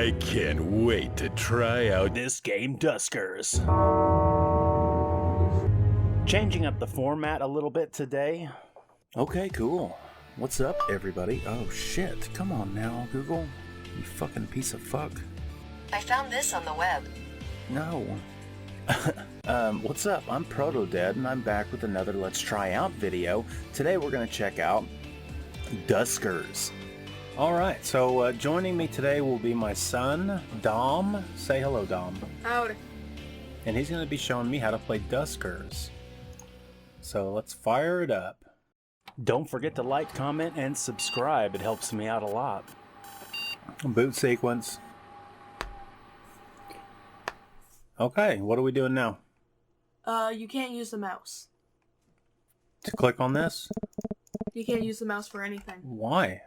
I can't wait to try out this game, Duskers. Changing up the format a little bit today. Okay, cool. What's up, everybody? Oh shit, come on now, Google. You fucking piece of fuck. I found this on the web. No. What's up? I'm Protodead, and I'm back with another Let's Try Out video. Today we're going to check out Duskers. Alright, so joining me today will be my son, Dom. Say hello, Dom. Howdy. And he's going to be showing me how to play Duskers. So let's fire it up. Don't forget to like, comment, and subscribe. It helps me out a lot. Boot sequence. Okay, what are we doing now? You can't use the mouse. To click on this? You can't use the mouse for anything. Why?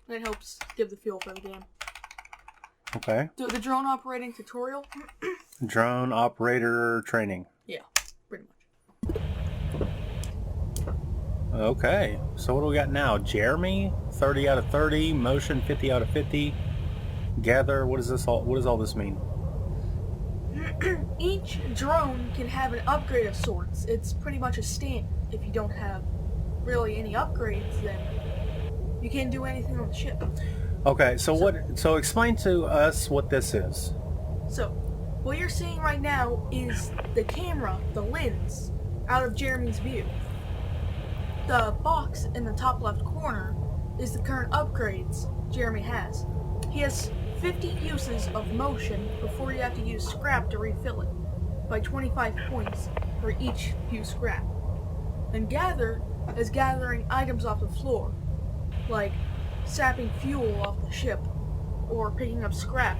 It helps give the feel for the game. Okay. The drone operating tutorial? Drone operator training. Yeah, pretty much. Okay, so what do we got now? Jeremy, 30 out of 30. Motion, 50 out of 50. Gather, what does all this mean? Each drone can have an upgrade of sorts. It's pretty much a stand. If you don't have really any upgrades, then you can't do anything on the ship. Okay, so explain to us what this is. So, what you're seeing right now is the camera, the lens, out of Jeremy's view. The box in the top left corner is the current upgrades Jeremy has. He has 50 uses of motion before you have to use scrap to refill it, by 25 points for each use scrap. And gather is gathering items off the floor, like sapping fuel off the ship, or picking up scrap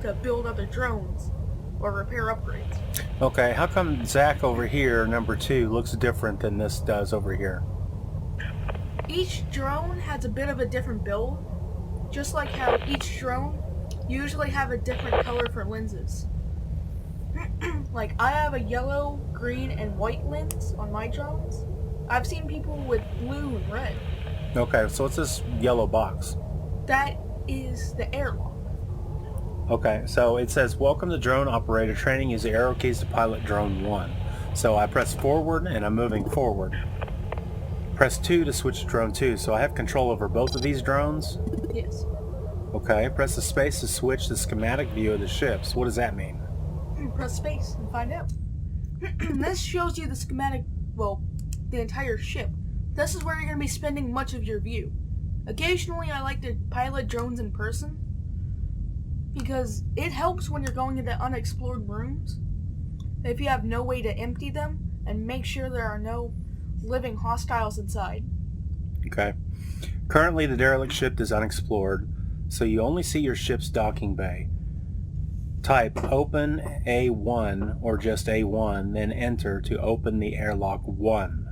to build other drones, or repair upgrades. Okay, how come Zach over here, number 2, looks different than this does over here? Each drone has a bit of a different build, just like how each drone usually have a different color for lenses. Like, I have a yellow, green, and white lens on my drones. I've seen people with blue and red. Okay, so what's this yellow box? That is the airlock. Okay, so it says, welcome to drone operator training. Use the arrow keys to pilot drone 1. So I press forward and I'm moving forward. Press 2 to switch to drone 2. So I have control over both of these drones? Yes. Okay, press the space to switch the schematic view of the ships. What does that mean? Press space and find out. This shows you the schematic, well, the entire ship. This is where you're going to be spending much of your view. Occasionally I like to pilot drones in person, because it helps when you're going into unexplored rooms. If you have no way to empty them, and make sure there are no living hostiles inside. Okay. Currently the derelict ship is unexplored, so you only see your ship's docking bay. Type open A1 or just A1, then enter to open the airlock 1.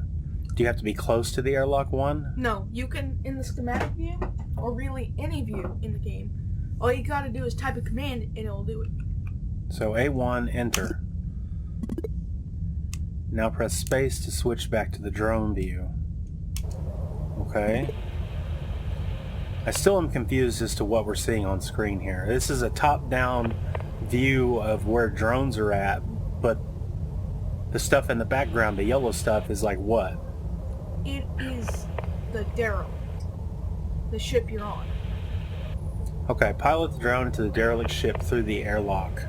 Do you have to be close to the airlock 1? No, you can, in the schematic view, or really any view in the game, all you gotta do is type a command and it'll do it. So A1, enter. Now press space to switch back to the drone view. Okay. I still am confused as to what we're seeing on screen here. This is a top-down view of where drones are at, but the stuff in the background, the yellow stuff, is like what? It is the derelict, the ship you're on. Okay, pilot the drone into the derelict ship through the airlock.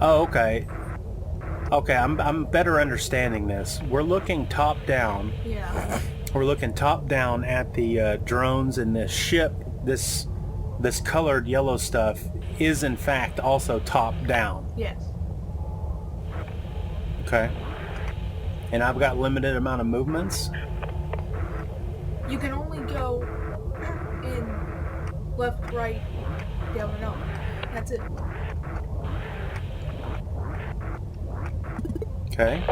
Oh, okay. Okay, I'm better understanding this. We're looking top down. Yeah. We're looking top down at the drones, and this ship, this colored yellow stuff, is in fact also top down. Yes. Okay. And I've got limited amount of movements. You can only go in left, right, down, and up. That's it. Okay.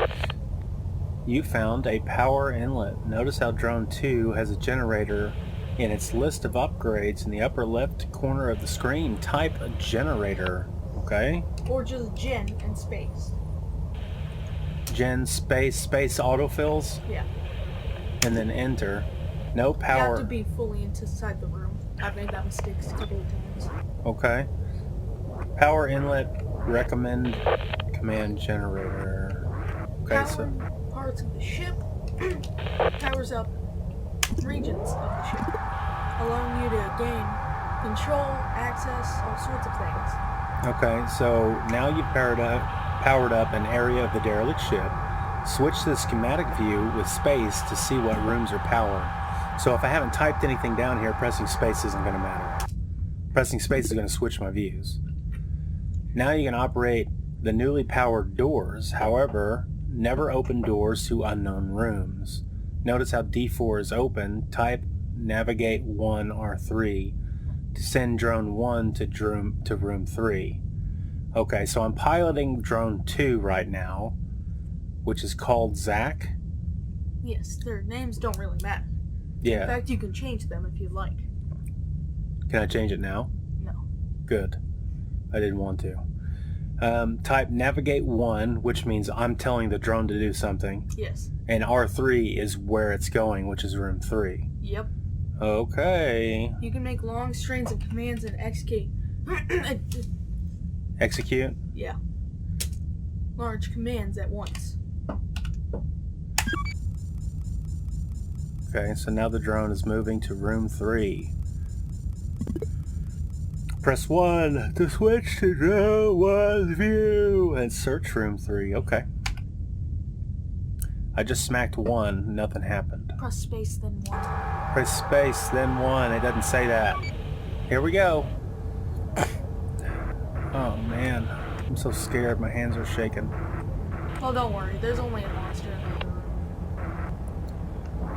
You found a power inlet. Notice how drone 2 has a generator in its list of upgrades in the upper left corner of the screen. Type a generator. Okay. Or just gen and space. Gen space autofills, Yeah. and then enter. No You have power. to be fully inside the room. I've made that mistake a couple of times. Okay. Power inlet. Recommend command generator. Okay, so Powering parts of the ship powers up regions of the ship, allowing you to gain control, access, all sorts of things. okay, so now you've powered up an area of the derelict ship. Switch to the schematic view with space to see what rooms are powered. So if I haven't typed anything down here, pressing space isn't going to matter. Pressing space is going to switch my views. Now you can operate the newly powered doors. However, never open doors to unknown rooms. Notice how D4 is open. Type navigate 1 R3 to send drone 1 to room 3. Okay, so I'm piloting drone 2 right now, which is called Zach. Yes, their names don't really matter. Yeah. In fact, you can change them if you'd like. Can I change it now? No. Good. I didn't want to. Type navigate 1, which means I'm telling the drone to do something. Yes. And R3 is where it's going, which is room 3. Yep. Okay. You can make long strings of commands and execute. Execute? Yeah. Large commands at once. Okay, so now the drone is moving to room 3. Press 1 to switch to drone 1's view and search room 3. Okay. I just smacked 1, nothing happened. Press space, then 1. Press space, then 1. It doesn't say that. Here we go. Oh man, I'm so scared. My hands are shaking. Oh, don't worry. There's only a monster in the other room.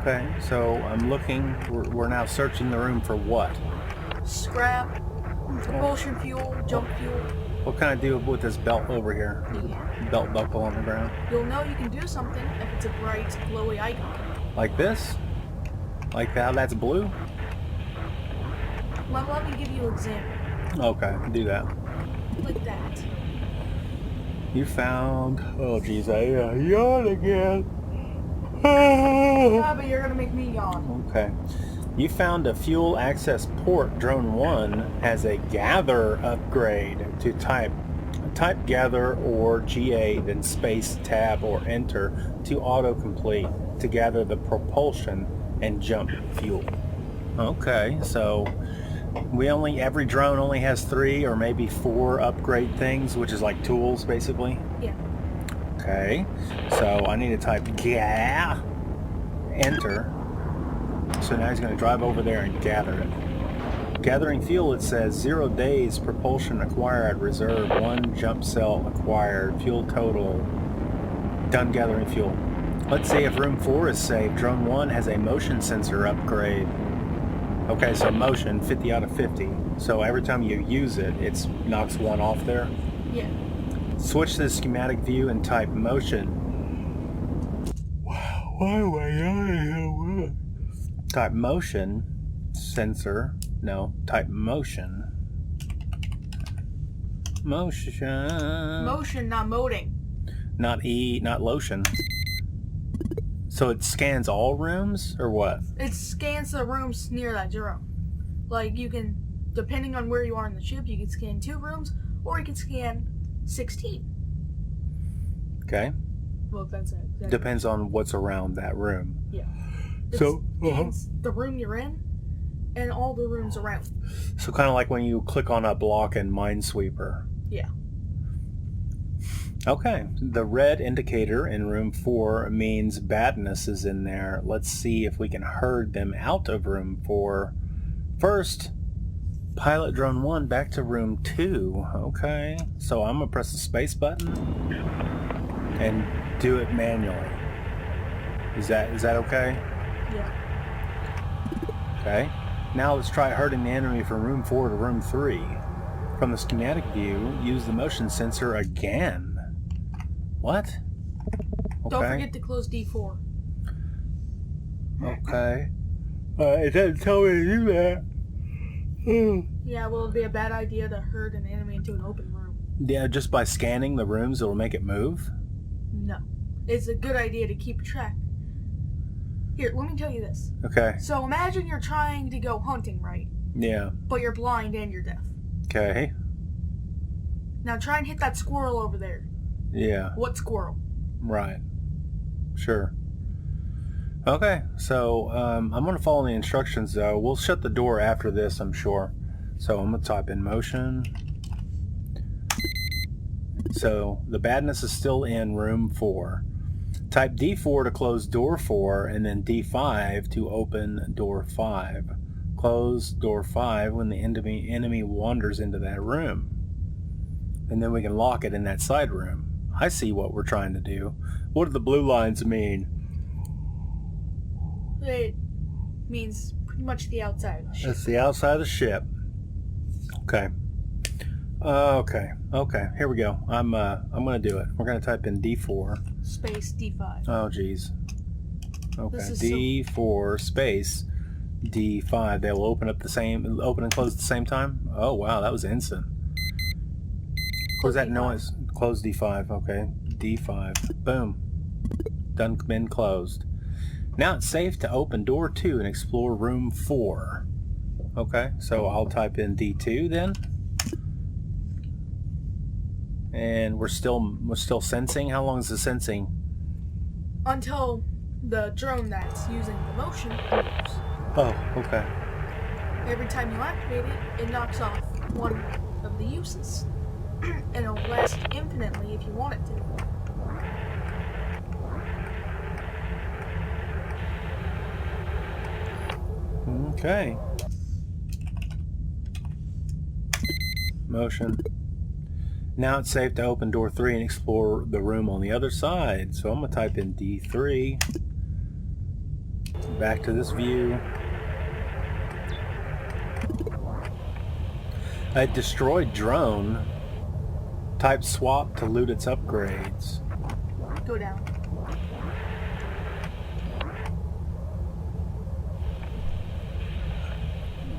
Okay, so I'm looking. We're now searching the room for what? Scrap, propulsion fuel, jump fuel. What can I do with this belt over here? Yeah. Belt buckle on the ground. You'll know you can do something if it's a bright, glowy icon. Like this? Like how that's blue? Let me give you an example. Okay, do that. Like that. You found... Oh geez, I yawn again. Ah, but you're gonna make me yawn. Okay. You found a fuel access port. Drone 1 has a gather upgrade to type gather or GA, then space, tab, or enter to autocomplete to gather the propulsion and jump fuel. Okay, so every drone only has 3 or maybe 4 upgrade things, which is like tools basically. Yeah. Okay, so I need to type GA, enter. So now he's going to drive over there and gather it. Gathering fuel, it says 0 days, propulsion acquired, reserve, 1 jump cell acquired, fuel total, done gathering fuel. Let's see if room 4 is saved. Drone 1 has a motion sensor upgrade. Okay, so motion, 50 out of 50. So every time you use it, it knocks 1 off there. Yeah. Switch to the schematic view and type motion. Why am I yawning? Type motion sensor. No, type motion. Motion. Motion, not moding. Not lotion. So it scans all rooms or what? It scans the rooms near that drone. Like you can, depending on where you are in the ship, you can scan 2 rooms or you can scan 16. Okay. Well, that's it. Exactly. Depends on what's around that room. Yeah. So scans the room you're in and all the rooms around. So kind of like when you click on a block in Minesweeper. Yeah. Okay, the red indicator in room 4 means badness is in there. Let's see if we can herd them out of room 4. First, pilot drone 1 back to room 2. Okay, so I'm gonna press the space button and do it manually. Is that okay? Yeah. Okay. Now let's try herding the enemy from room 4 to room 3. From the schematic view, use the motion sensor again. What? Okay. Don't forget to close D4. Okay. It doesn't tell me to do that. Yeah, well, it'd be a bad idea to herd an enemy into an open room. Yeah, just by scanning the rooms, it'll make it move? No. It's a good idea to keep track. Here, let me tell you this. Okay. So imagine you're trying to go hunting, right? Yeah. But you're blind and you're deaf. Okay. Now try and hit that squirrel over there. Yeah. What squirrel? Right. Sure. Okay, so I'm going to follow the instructions, though. We'll shut the door after this, I'm sure. So I'm going to type in motion. So the badness is still in room 4. Type D4 to close door 4, and then D5 to open door 5. Close door 5 when the enemy wanders into that room. And then we can lock it in that side room. I see what we're trying to do. What do the blue lines mean? It means pretty much the outside of the ship. That's the outside of the ship. Okay. Okay. Here we go. I'm gonna do it. We're gonna type in D4. Space D5. Oh geez. Okay. This is D4 space D5. They will open and close at the same time. Oh wow, that was instant. What was that noise? Close D5. Okay. D5. Boom. Done. Been closed. Now it's safe to open door 2 and explore room 4. Okay, so I'll type in D2 then. And we're still sensing. How long is the sensing? Until the drone that's using the motion moves. Oh, okay. Every time you activate it, it knocks off one of the uses. And it'll last infinitely if you want it to. Okay. Motion. Now it's safe to open door 3 and explore the room on the other side. So I'm going to type in D3. Back to this view. A destroyed drone. Type swap to loot its upgrades. Go down.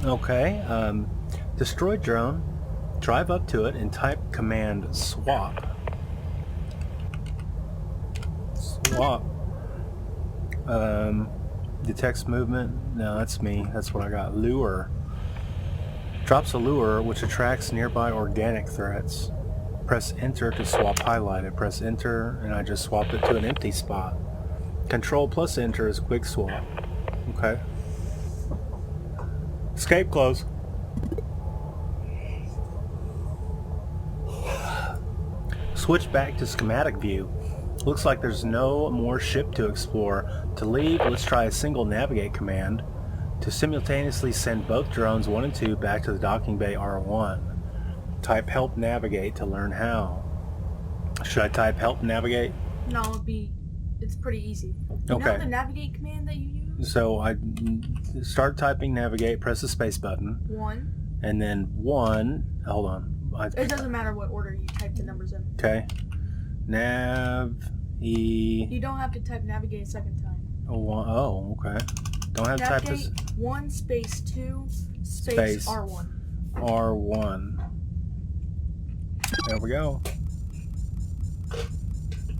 Okay. Destroyed drone. Drive up to it and type command swap. Swap. Detects movement. No, that's me. That's what I got. Lure. Drops a lure which attracts nearby organic threats. Press enter to swap highlighted. Press enter and I just swapped it to an empty spot. Control plus enter is quick swap. Okay. Escape close. Switch back to schematic view. Looks like there's no more ship to explore. To leave, let's try a single navigate command to simultaneously send both drones 1 and 2 back to the docking bay R1. Type help navigate to learn how. Should I type help navigate? No, it's pretty easy. You Okay. know the navigate command that you use? So I start typing navigate, press the space button, 1. and then 1, hold on. It doesn't matter what order you type the numbers in. Okay. Nav, E, You don't have to type navigate a second time. oh, okay. Don't have to type this. Navigate 1 space 2 space Space. R1. R1. There we go.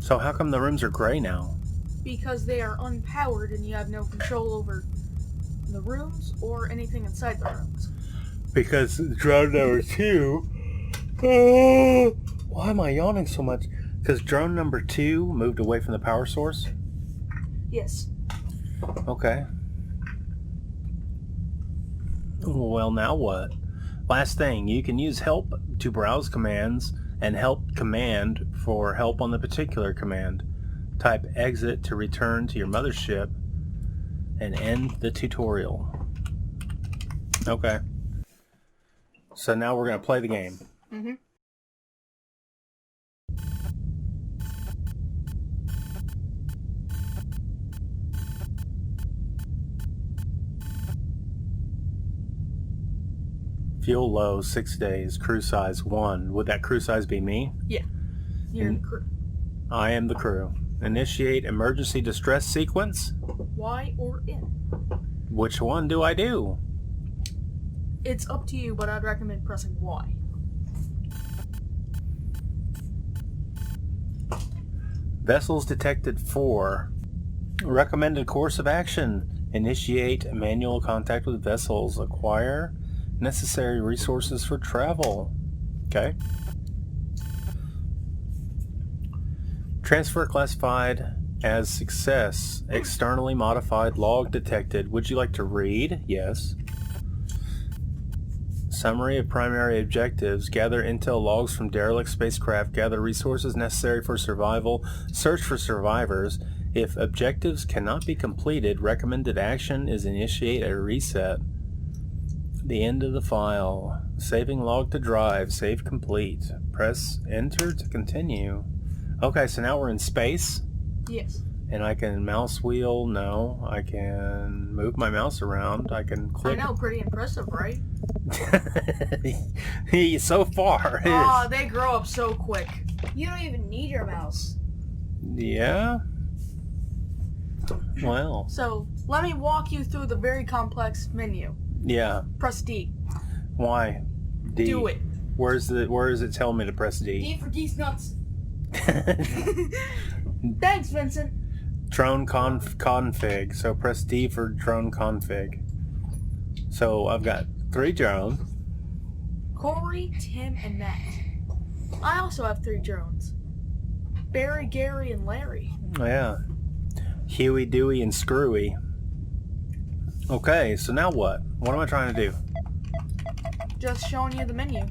So how come the rooms are gray now? Because they are unpowered and you have no control over the rooms or anything inside the rooms. Because drone number 2... why am I yawning so much? Because drone number 2 moved away from the power source? Yes. Okay. Well, now what? Last thing, you can use help to browse commands and help command for help on the particular command. Type exit to return to your mothership and end the tutorial. Okay. So now we're going to play the game. Mm-hmm. Fuel low, 6 days, crew size 1. Would that crew size be me? Yeah. You're in the crew. I am the crew. Initiate emergency distress sequence. Y or in. Which one do I do? It's up to you, but I'd recommend pressing Y. Vessels detected 4. Recommended course of action. Initiate manual contact with vessels. Acquire necessary resources for travel. Okay. Transfer classified as success. Externally modified log detected. Would you like to read? Yes. Summary of primary objectives. Gather intel logs from derelict spacecraft. Gather resources necessary for survival. Search for survivors. If objectives cannot be completed, recommended action is initiate a reset. The end of the file. Saving log to drive. Save complete. Press enter to continue. Okay, so now we're in space. Yes. And I can mouse wheel. No. I can move my mouse around. I can click. I know, pretty impressive, right? So far. Oh, they grow up so quick. You don't even need your mouse. Yeah. Well. So, let me walk you through the very complex menu. Yeah. Press D. Why? D. Do it. Where is it telling me to press D? D for geese nuts. Thanks, Vincent. Drone config. So press D for drone config. So I've got 3 drones. Corey, Tim, and Matt. I also have 3 drones. Barry, Gary, and Larry. Oh, yeah. Huey, Dewey, and Screwy. Okay, so now what? What am I trying to do? Just showing you the menu.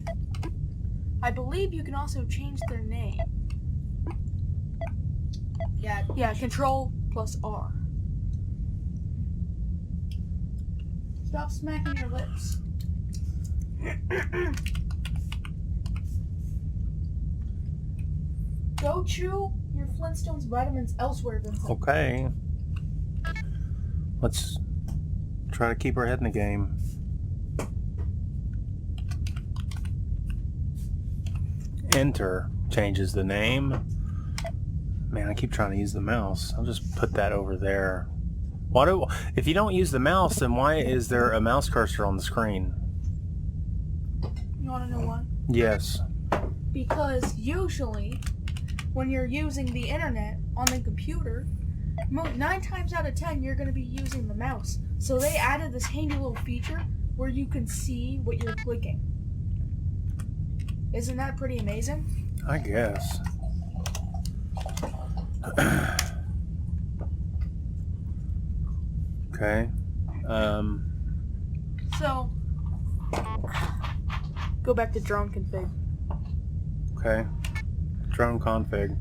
I believe you can also change their name. Yeah, Control plus R. Stop smacking your lips. Go chew your Flintstones vitamins elsewhere, Vincent. Okay. Let's try to keep our head in the game. Enter changes the name. Man, I keep trying to use the mouse. I'll just put that over there. If you don't use the mouse, then why is there a mouse cursor on the screen? You want to know why? Yes. Because usually, when you're using the internet on the computer, 9 times out of 10 you're going to be using the mouse. So they added this handy little feature where you can see what you're clicking. Isn't that pretty amazing? I guess. Okay. So, go back to drone config. Okay. Drone config.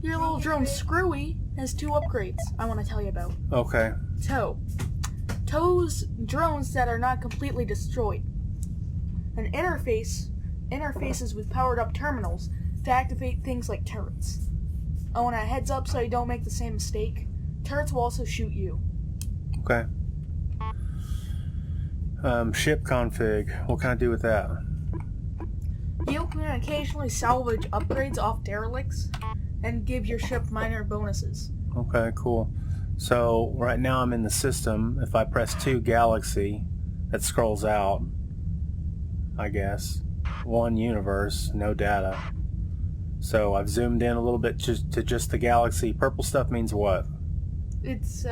Your little drone Screwy has 2 upgrades I want to tell you about. Okay. Tow. Tows drones that are not completely destroyed. An interfaces with powered up terminals to activate things like turrets. I want a heads up so you don't make the same mistake. Turrets will also shoot you. Okay. Ship config. What can I do with that? You can occasionally salvage upgrades off derelicts and give your ship minor bonuses. Okay, cool. So right now I'm in the system. If I press 2 Galaxy, that scrolls out, I guess. 1 universe, no data. So I've zoomed in a little bit to just the galaxy. Purple stuff means what? It's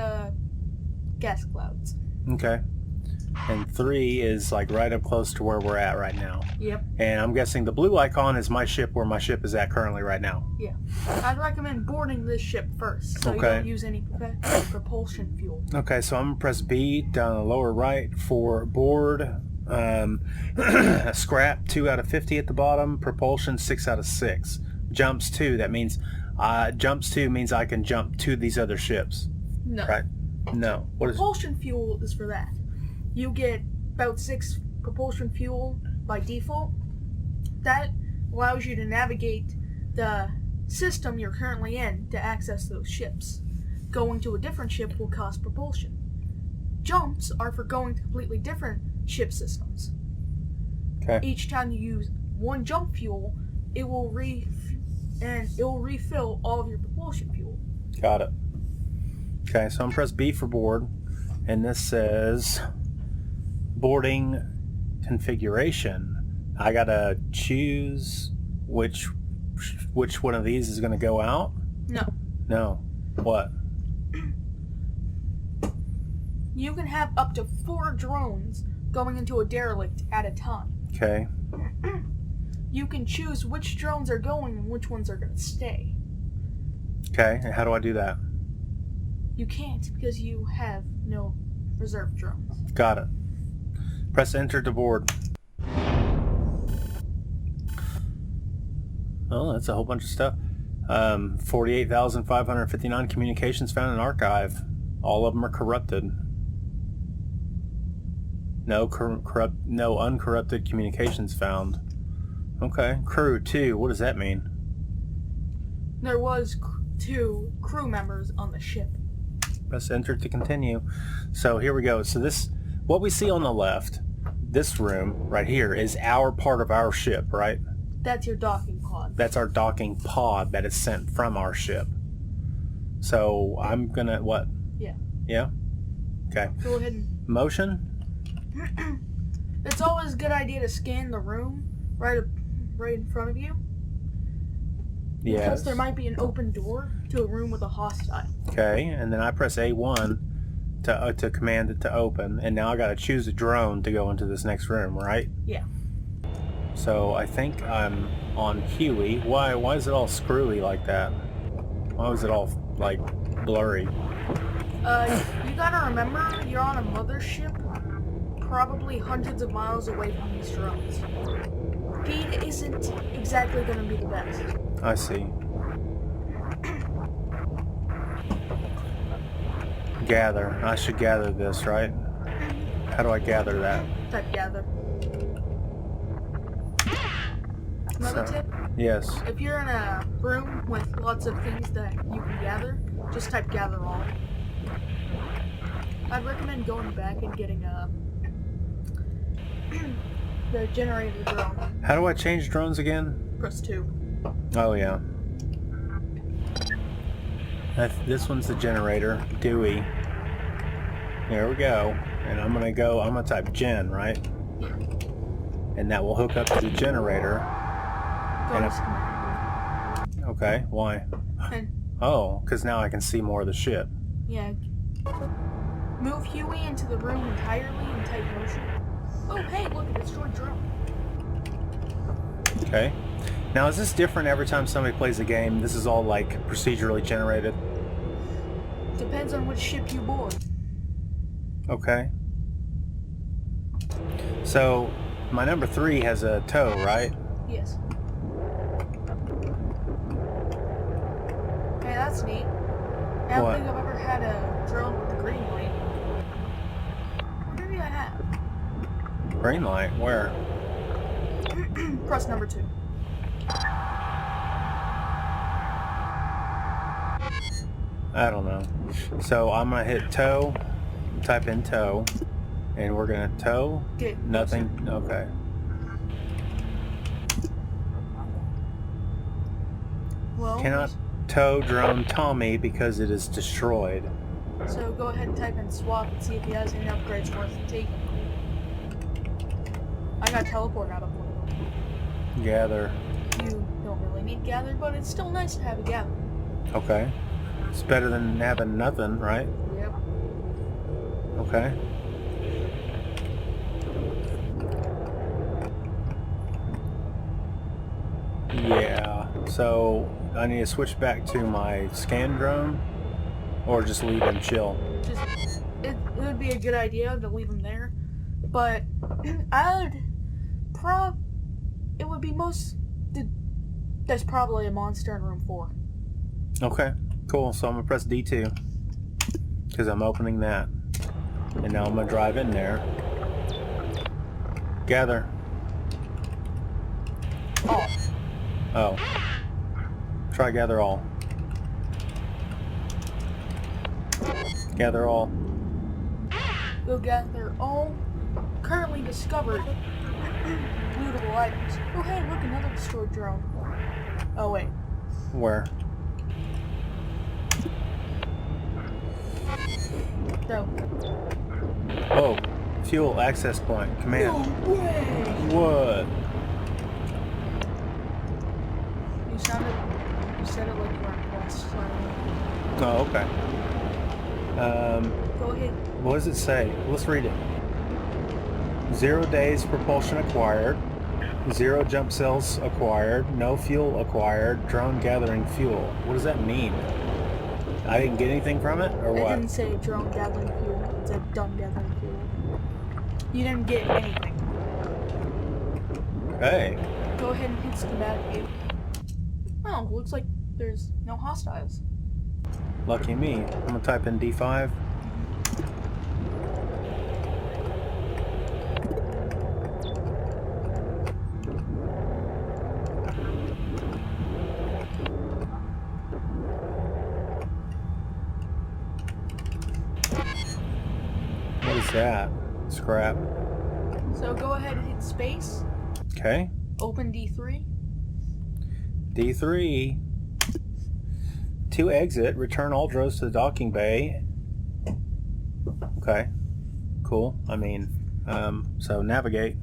gas clouds. Okay. And 3 is like right up close to where we're at right now. Yep. And I'm guessing the blue icon is my ship, where my ship is at currently right now. Yeah. I'd recommend boarding this ship first so you don't use any propulsion fuel. Okay, so I'm going to press B down the lower right for board. Scrap 2 out of 50 at the bottom. Propulsion 6 out of 6. Jumps 2, that means jumps 2 means I can jump to these other ships. No. Right? No. What is propulsion fuel is for that. You get about 6 propulsion fuel by default. That allows you to navigate the system you're currently in to access those ships. Going to a different ship will cost propulsion. Jumps are for going to completely different ship systems. Okay. Each time you use 1 jump fuel, it will refill all of your propulsion fuel. Got it. Okay, so I'm press B for board, and this says boarding configuration. I gotta choose which one of these is going to go out. No. No. What? You can have up to 4 drones going into a derelict at a time. Okay. You can choose which drones are going and which ones are going to stay. Okay, and how do I do that? You can't because you have no reserve drones. Got it. Press enter to board. Oh, that's a whole bunch of stuff. 48,559 communications found in archive. All of them are corrupted. No uncorrupted communications found. Okay. Crew 2. What does that mean? There was 2 crew members on the ship. Press enter to continue. So here we go. So this, what we see on the left, this room right here is our part of our ship, right? That's your docking pod. That's our docking pod that is sent from our ship. So I'm gonna, what? Yeah. Yeah? Okay. Go ahead and... Motion? It's always a good idea to scan the room right in front of you. Yes. Because there might be an open door to a room with a hostile. Okay, and then I press A1 to command it to open, and now I gotta choose a drone to go into this next room, right? Yeah. So I think I'm on Huey. Why is it all screwy like that? Why was it all like blurry? You gotta remember you're on a mothership, probably hundreds of miles away from these drones. Speed isn't exactly gonna be the best. I see. Gather. I should gather this, right? How do I gather that? Type gather. Another So- tip, Yes. if you're in a room with lots of things that you can gather, just type gather all. I'd recommend going back and getting the generator drone. How do I change drones again? Press 2. Oh yeah. This one's the generator. Dewey. There we go. And I'm gonna type gen, right? And that will hook up to the generator. And Bonus if- command. Okay, why? And Oh, because now I can see more of the ship. yeah. Move Huey into the room entirely and type motion. Oh hey, look, a destroyed drone. Okay. Now is this different every time somebody plays a game? This is all like procedurally generated? Depends on which ship you board. Okay. So, my number 3 has a tow, right? Yes. Hey, that's neat. I don't What? think I've ever had a drone with the green light. Maybe I have. Green light? Where? Press number 2. I don't know. So I'm gonna hit tow, type in tow, and we're gonna tow. Get Nothing. Okay. Well, Cannot tow drone Tommy because it is destroyed. so go ahead and type in swap and see if he has any upgrades worth taking. I got teleport out of one of them. Gather. You don't really need gather, but it's still nice to have a gather. Okay. It's better than having nothing, right? Yep. Okay. Yeah. So I need to switch back to my scan drone, or just leave him chill. Just it would be a good idea to leave him there, but it would be there's probably a monster in room 4. Okay. Cool. So I'm gonna press D2 because I'm opening that, and now I'm gonna drive in there. Gather. Oh. Try gather all. Gather all. Go gather all currently discovered lootable items. Oh hey, look, another destroyed drone. Oh wait. Where? No. Oh. Fuel access point. Command. No way! What? You sounded You said it like you were impressed. So Oh, okay. go ahead. What does it say? Let's read it. 0 days propulsion acquired. 0 jump cells acquired. No fuel acquired. Drone gathering fuel. What does that mean? I didn't get anything from it, or It what? didn't say drone gathering fuel. It said done gathering fuel. You didn't get anything. Hey. Go ahead and hit schematic view. Oh, looks like there's no hostiles. Lucky me. I'm gonna type in D5. What is that? Scrap. So go ahead and hit space. Okay. Open D3. D3. To exit, return all drones to the docking bay. Okay. Cool. I mean, so navigate.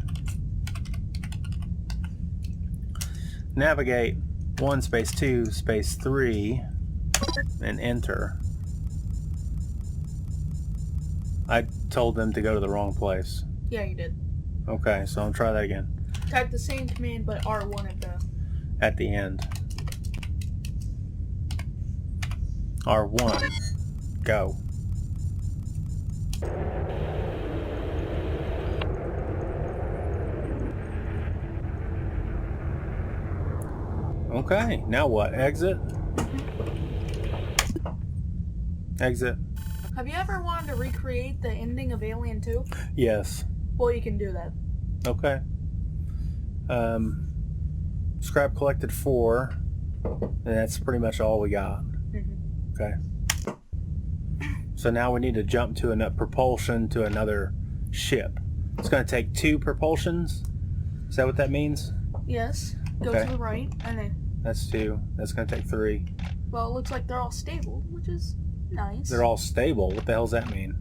Navigate 1 space 2 space 3 and enter. I told them to go to the wrong place. Yeah, you did. Okay, so I'll try that again. Type the same command but R1 At the end. R1. Go. Okay, now what? Exit? Exit. Have you ever wanted to recreate the ending of Alien 2? Yes. Well, you can do that. Okay. Scrap collected 4. And that's pretty much all we got. Okay. So now we need to jump to a propulsion to another ship. It's going to take 2 propulsions. Is that what that means? Yes. Go Okay. to the right, and then, That's 2. That's going to take 3. well, it looks like they're all stable, which is nice. They're all stable. What the hell does that mean?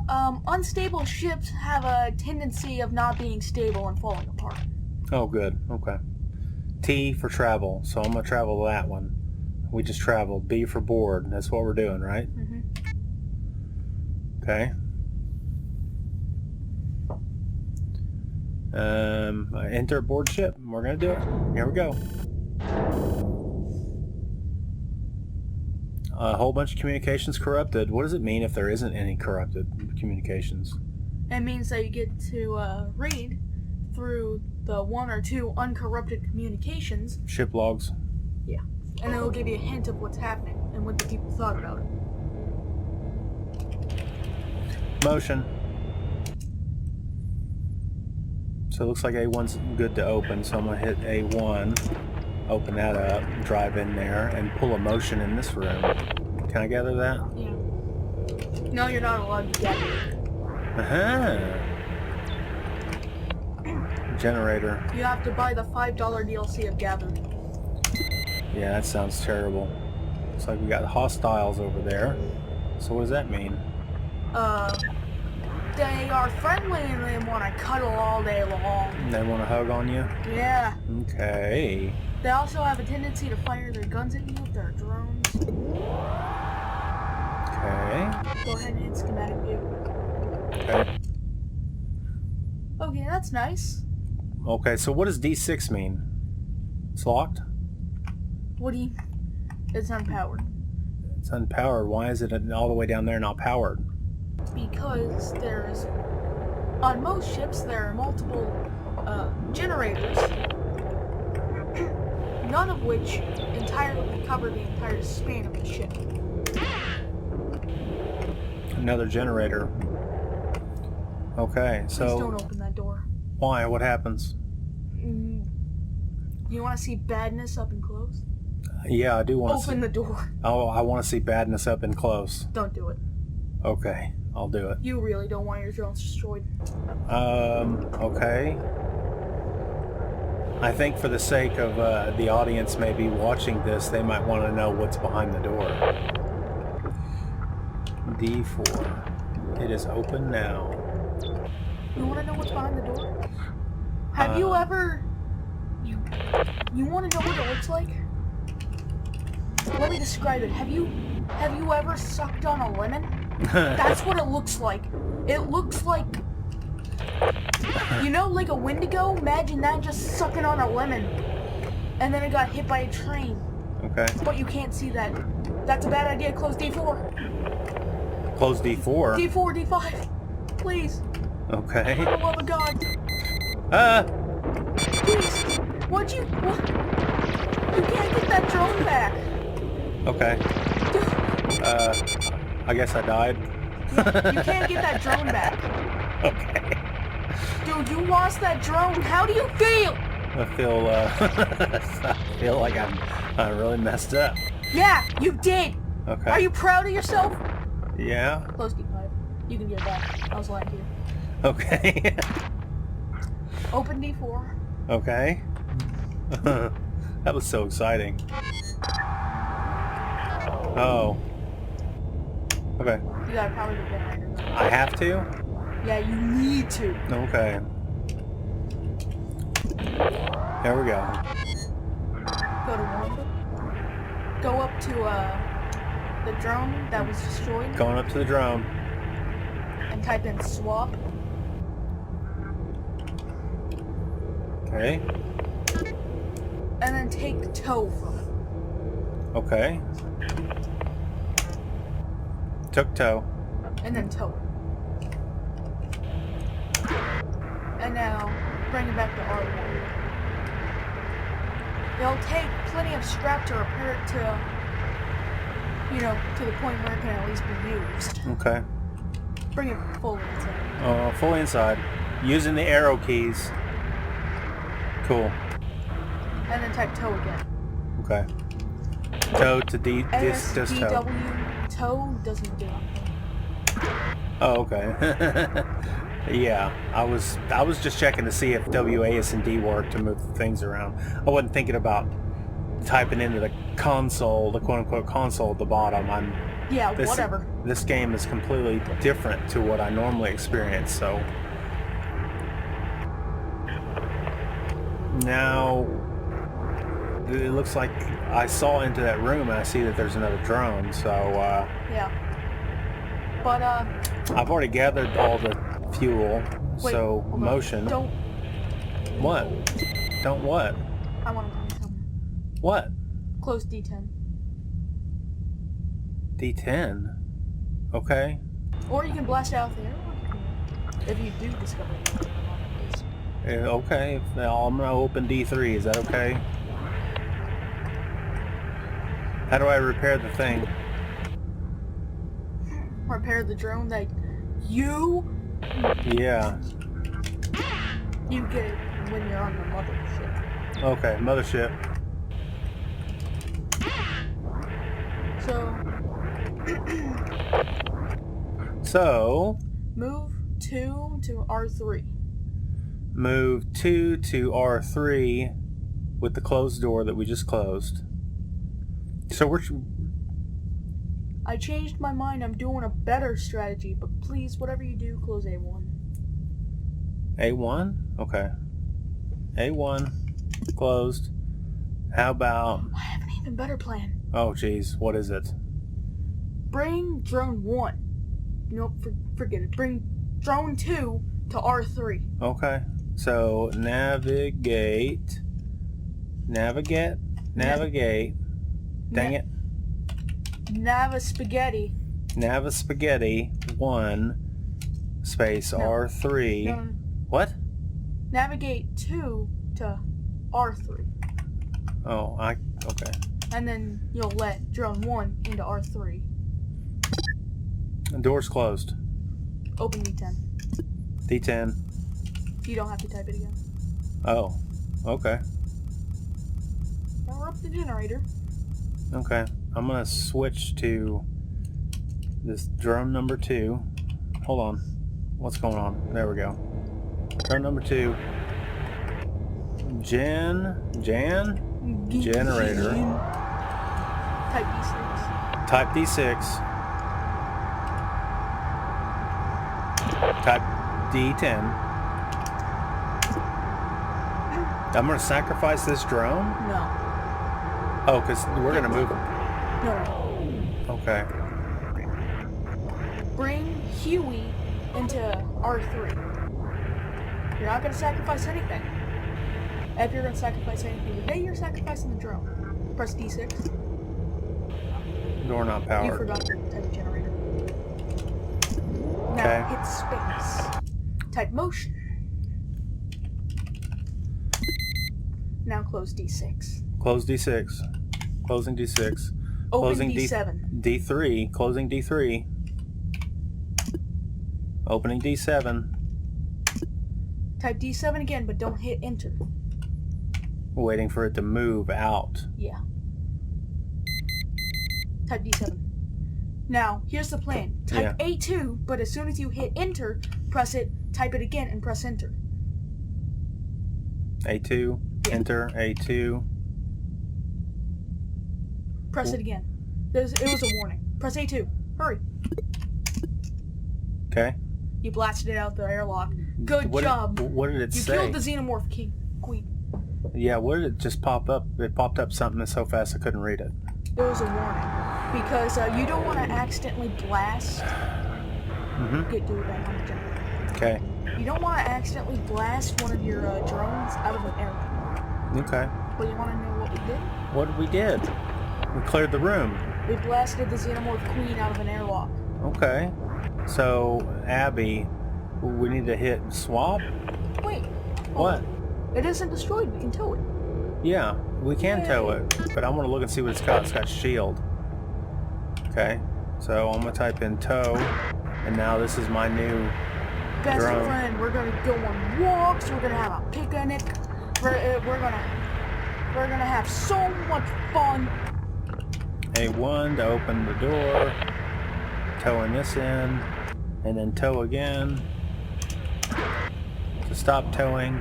Unstable ships have a tendency of not being stable and falling apart. Oh, good. Okay. T for travel. So I'm going to travel that one. We just traveled. B for board. That's what we're doing, right? Mm-hmm. Okay. Enter board ship. We're going to do it. Here we go. A whole bunch of communications corrupted. What does it mean if there isn't any corrupted communications? It means that you get to read through the 1 or 2 uncorrupted communications, Ship logs. and it'll give you a hint of what's happening and what the people thought about it. Motion. So it looks like A1's good to open, so I'm going to hit A1, open that up, drive in there, and pull a motion in this room. Can I gather that? Yeah. No, you're not allowed to get it. Uh-huh. Generator. You have to buy the $5 DLC of Gather. Yeah, that sounds terrible. Looks like we got hostiles over there. So what does that mean? They are friendly and they want to cuddle all day long. They want to hug on you? Yeah. Okay. They also have a tendency to fire their guns at you if they're drones. Okay. Go ahead and hit schematic view. Okay. Okay, that's nice. Okay, so what does D6 mean? It's locked? What do you... It's unpowered. It's unpowered. Why is it all the way down there not powered? Because there's... On most ships, there are multiple generators, none of which entirely cover the entire span of the ship. Another generator. Okay, Please so don't open that door. why? What happens? You want to see badness up and close? Yeah, I do want to Open see... the door. Oh, I want to see badness up and close. Don't do it. Okay, I'll do it. You really don't want your drones destroyed. Okay. I think for the sake of the audience maybe watching this, they might want to know what's behind the door. D4. It is open now. You want to know what's behind the door? Have you ever... You want to know what it looks like? let me describe it. Have you ever sucked on a lemon? That's what it looks like. It looks like, you know, like a Wendigo? Imagine that, just sucking on a lemon. And then it got hit by a train. Okay. But you can't see that. That's a bad idea. Close D4. Close D4. D4, D5. Please. Okay. For the love of God. Please. What? You can't get that drone back. Okay. I guess I died. Yeah, you can't get that drone back. Okay. Dude, you lost that drone. How do you feel? I feel like I really messed up. Yeah, you did. Okay. Are you proud of yourself? Yeah. Close D5. You can get it back. I was lying to you. Okay. Open D4. Okay. That was so exciting. Oh. Okay. You gotta probably get generator. I have to? Yeah, you need to. Okay. There we go. Go to 1. Go up to the drone that was destroyed Going up to the drone. and type in swap. Okay. And then take tow from it. Okay. Took toe. And then tow it. And now bring it back to R1. It'll take plenty of scrap to repair it to, you know, to the point where it can at least be used. Okay. Bring it fully inside. Fully inside. Using the arrow keys. Cool. And then type tow again. Okay. Toe to dis toe. SDW tow doesn't do anything. Oh, okay. Yeah, I was just checking to see if WAS and D worked to move things around. I wasn't thinking about typing into the console, the quote-unquote console at the bottom. Yeah, whatever. This game is completely different to what I normally experience, so... Now, it looks like I saw into that room and I see that there's another drone, so, Yeah. But, I've already gathered all the fuel, wait, so hold on. motion. Don't. What? Don't what? I want to tell you something. What? Close D10. D10? Okay. Or you can blast out the airlock if you do discover it. Okay, now I'm gonna open D3, is that okay? How do I repair the thing? Repair the drone that you Yeah. get it when you're on the mothership. Okay, mothership. So... Move 2 to R3. Move 2 to R3 with the closed door that we just closed. So we're... I changed my mind. I'm doing a better strategy, but please, whatever you do, close A1. A1? Okay. A1 closed. How about... I have an even better plan. Oh, jeez. What is it? Bring drone 1. Nope, forget it. Bring drone 2 to R3. Okay. So, navigate. Navigate. Dang it. Navaspaghetti. Navaspaghetti 1 space No. R3. No. What? Navigate 2 to R3. Oh, okay. And then you'll let drone 1 into R3. The door's closed. Open D10. D10. You don't have to type it again. Oh, okay. Power up the generator. Okay. I'm gonna switch to this drone number 2. Hold on. What's going on? There we go. Drone number 2. Generator. Type D6. Type D6. Type D10. I'm gonna sacrifice this drone? No. Oh, because we're gonna move. No. Okay. Bring Huey into R3. You're not going to sacrifice anything. If you're going to sacrifice anything today, you're sacrificing the drone. Press D6. Door not You powered. forgot to type generator. Now Okay. hit space. Type motion. Now close D6. Close D6. Closing D6. Open Closing D7. D3. Closing D3. Opening D7. Type D7 again, but don't hit enter. Waiting for it to move out. Yeah. Type D7. Now, here's the plan. Type A2, but as soon as you hit enter, press it, type it again, and press enter. A2. Yeah. Enter. A2. Press it again. It was a warning. Press A2. Hurry. Okay. You blasted it out the airlock. Good job. What did it You say? killed the xenomorph queen. Yeah, what did it just pop up? It popped up something so fast I couldn't read it. It was a warning. Because you don't want to accidentally blast. Mm-hmm. Do it back on the generator. Okay. You don't want to accidentally blast one of your drones out of an airlock. Okay. But you want to know what we did? What we did? We cleared the room. We blasted the xenomorph queen out of an airlock. Okay. So, Abby, we need to hit swap? Wait. What? It isn't destroyed. We can tow it. Yeah, we can Yay. tow it, but I want to look and see what it's got. It's got shield. Okay, so I'm going to type in tow, and now this is my new Best drone. friend, we're gonna go on walks. We're gonna have a picnic. We're gonna have so much fun. A1 to open the door, towing this in, and then tow again to stop towing.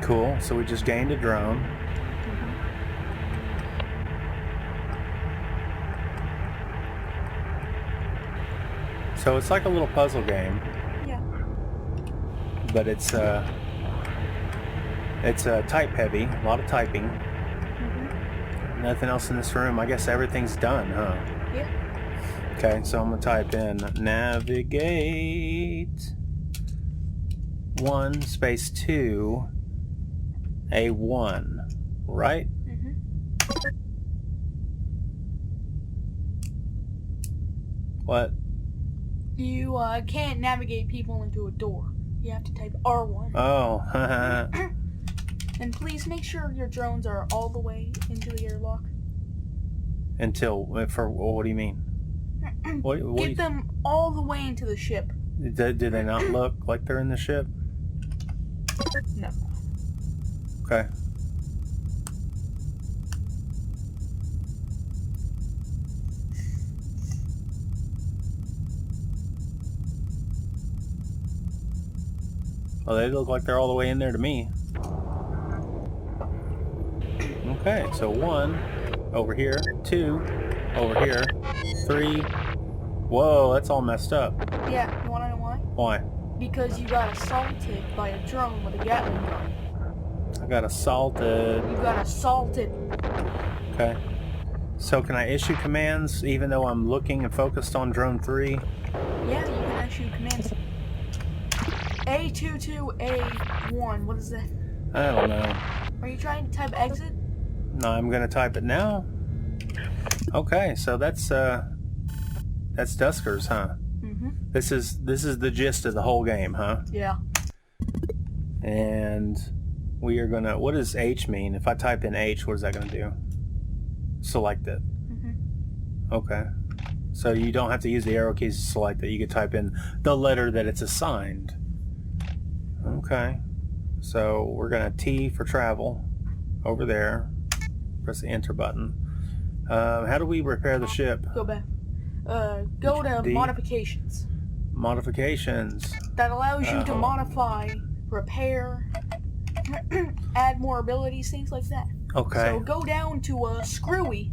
Cool, so we just gained a drone. So it's like a little puzzle game, Yeah. but it's type heavy, a lot of typing. Nothing else in this room. I guess everything's done, huh? Yeah. Okay, so I'm gonna type in navigate 1 space 2 A1, right? What? You can't navigate people into a door. You have to type R1. Oh, And please make sure your drones are all the way into the airlock. until, for, what do you mean? What do Get you, them all the way into the ship. do they not look like they're in the ship? No. Okay. Well, they look like they're all the way in there to me. Okay, so 1 over here, 2 over here, 3. Whoa, that's all messed up. Yeah, you wanna know why? Why? Because you got assaulted by a drone with a Gatling gun. I got assaulted. You got assaulted. Okay. So can I issue commands even though I'm looking and focused on drone 3? Yeah, you can issue commands. A22A1, what is that? I don't know. Are you trying to type exit? No, I'm gonna type it now. Okay, so that's Duskers, huh? Mm-hmm. This is the gist of the whole game, huh? Yeah. And we are gonna. What does H mean? If I type in H, what is that gonna do? Select it. Mm-hmm. Okay. So you don't have to use the arrow keys to select it. You can type in the letter that it's assigned. Okay. So we're gonna T for travel over there. Press the enter button. How do we repair the ship? Go back. Go to D. modifications. Modifications. That allows you to Oh. modify, repair, add more abilities, things like that. Okay. So go down to screwy.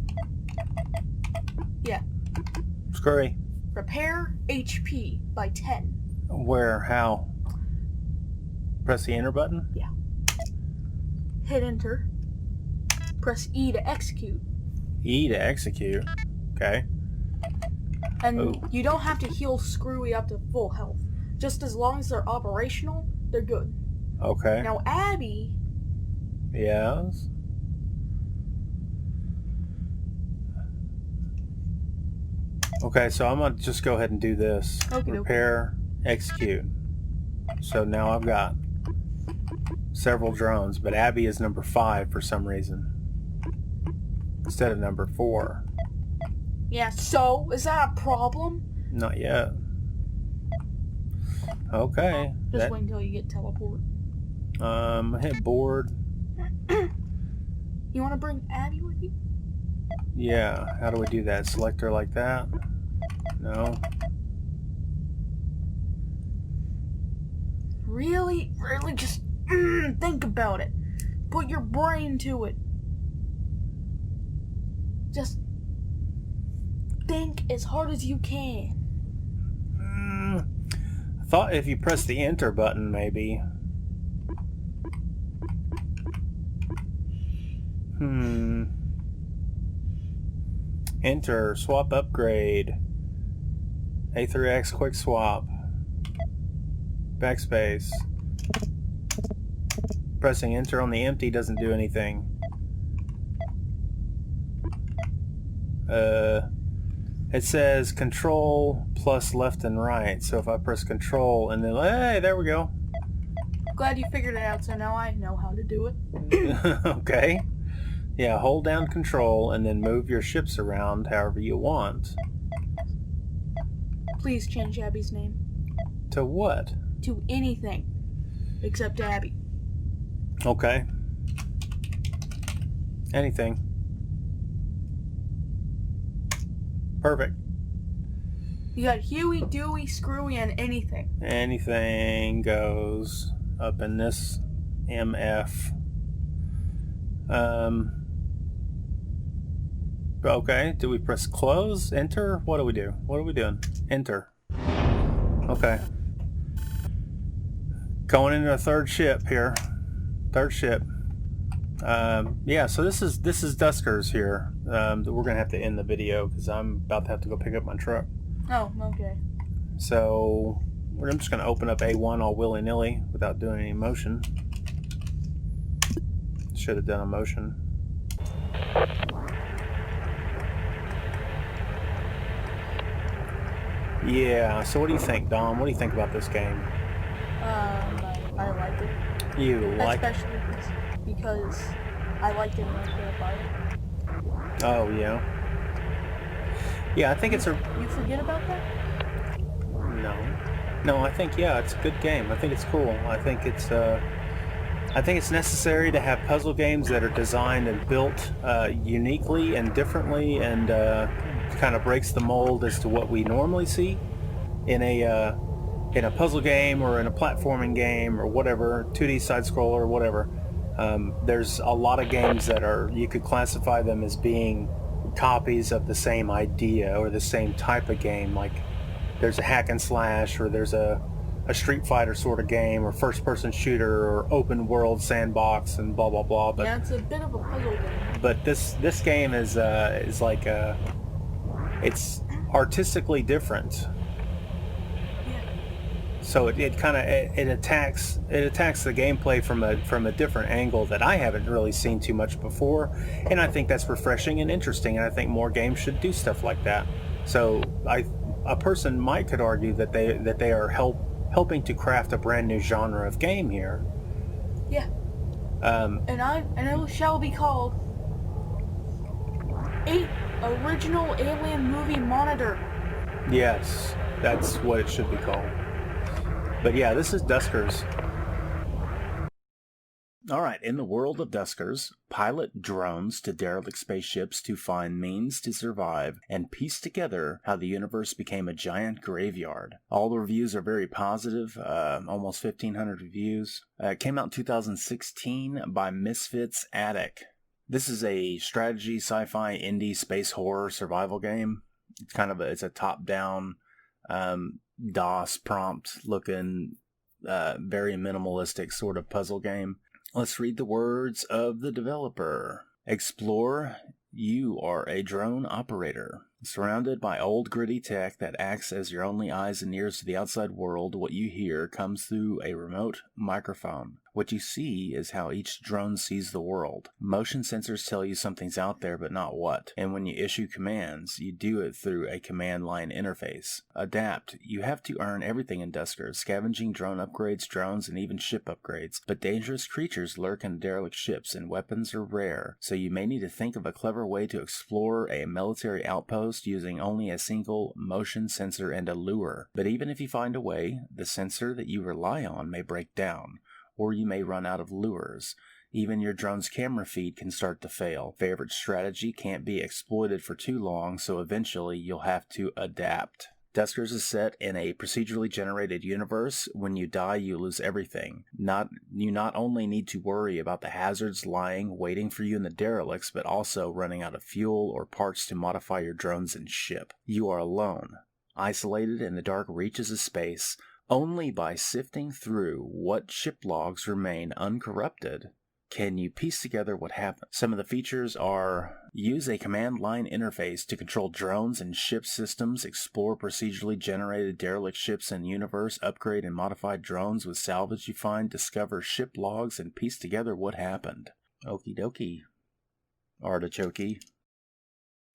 Yeah. Scurry. Repair HP by 10. Where? How? Press the enter button? Hit enter. press E to execute. E to execute. Okay. And Oh. you don't have to heal Screwy up to full health. Just as long as they're operational, they're good. Okay. Now, Abby... Yes. Okay, so I'm going to just go ahead and do this. Okey-doke. Repair, execute. So now I've got several drones, but Abby is number 5 for some reason. Instead of number 4. Yeah, so? Is that a problem? Not yet. Okay. Just wait until you get teleport. Hit board. You want to bring Abby with you? Yeah, how do we do that? Select her like that? No. Really? Really? Just think about it. Put your brain to it. Just think as hard as you can. I thought if you press the enter button, maybe. Enter, swap upgrade. A through X quick swap. Backspace. Pressing enter on the empty doesn't do anything. It says control plus left and right. So if I press control and then, hey, there we go. Glad you figured it out, so now I know how to do it. Okay. Yeah, hold down control and then move your ships around however you want. Please change Abby's name. To what? To anything. Except Abby. Okay. Anything. Perfect. You got Huey, Dewey, Screwy, and anything. Anything goes up in this MF. Okay, do we press close? Enter? What do we do? What are we doing? Enter. Okay. Going into a third ship here. Third ship. Yeah, so this is Duskers here. We're gonna have to end the video because I'm about to have to go pick up my truck. Oh, okay. So I'm just gonna open up A1 all willy-nilly without doing any motion. Should have done a motion. Yeah, so what do you think, Dom? What do you think about this game? I like it. You like it? Especially because I liked it when I couldn't buy it. Oh, yeah. Yeah, I think it's a... You forget about that? No, I think, yeah, it's a good game. I think it's cool. I think it's necessary to have puzzle games that are designed and built uniquely and differently and kind of breaks the mold as to what we normally see in a puzzle game or in a platforming game or whatever, 2D side scroller or whatever. There's a lot of games that you could classify them as being copies of the same idea or the same type of game. Like there's a hack and slash, or there's a Street Fighter sort of game, or first person shooter, or open world sandbox, and blah blah blah. But yeah, it's a bit of a puzzle game. But this game is like it's artistically different. So it kind of attacks the gameplay from a different angle that I haven't really seen too much before, and I think that's refreshing and interesting, and I think more games should do stuff like that. So a person could argue that they are helping to craft a brand new genre of game here. Yeah. And it shall be called Original Alien Movie Monitor. Yes, that's what it should be called. But yeah, this is Duskers. Alright, in the world of Duskers, pilot drones to derelict spaceships to find means to survive and piece together how the universe became a giant graveyard. All the reviews are very positive, almost 1,500 reviews. It came out in 2016 by Misfits Attic. This is a strategy, sci-fi, indie, space horror survival game. It's a top-down DOS prompt looking, very minimalistic sort of puzzle game. Let's read the words of the developer. Explore. You are a drone operator. Surrounded by old gritty tech that acts as your only eyes and ears to the outside world, what you hear comes through a remote microphone. What you see is how each drone sees the world. Motion sensors tell you something's out there but not what, and when you issue commands, you do it through a command line interface. Adapt. You have to earn everything in Duskers, scavenging drone upgrades, drones, and even ship upgrades. But dangerous creatures lurk in derelict ships, and weapons are rare, so you may need to think of a clever way to explore a military outpost using only a single motion sensor and a lure. But even if you find a way, the sensor that you rely on may break down, or you may run out of lures. Even your drone's camera feed can start to fail. Favorite strategy can't be exploited for too long, so eventually you'll have to adapt. Duskers is set in a procedurally generated universe. When you die, you lose everything. You not only need to worry about the hazards lying, waiting for you in the derelicts, but also running out of fuel or parts to modify your drones and ship. You are alone, isolated in the dark reaches of space. Only by sifting through what ship logs remain uncorrupted can you piece together what happened. Some of the features are: use a command line interface to control drones and ship systems, explore procedurally generated derelict ships and universe, upgrade and modify drones with salvage you find, discover ship logs, and piece together what happened. Okie dokie. Artichoke.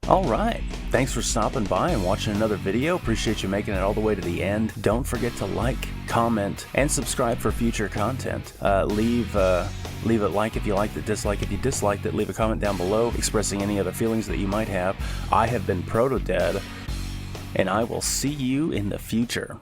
Alright, thanks for stopping by and watching another video. Appreciate you making it all the way to the end. Don't forget to like, comment, and subscribe for future content. Leave a like if you liked it, dislike if you disliked it. Leave a comment down below expressing any other feelings that you might have. I have been Protodead, and I will see you in the future.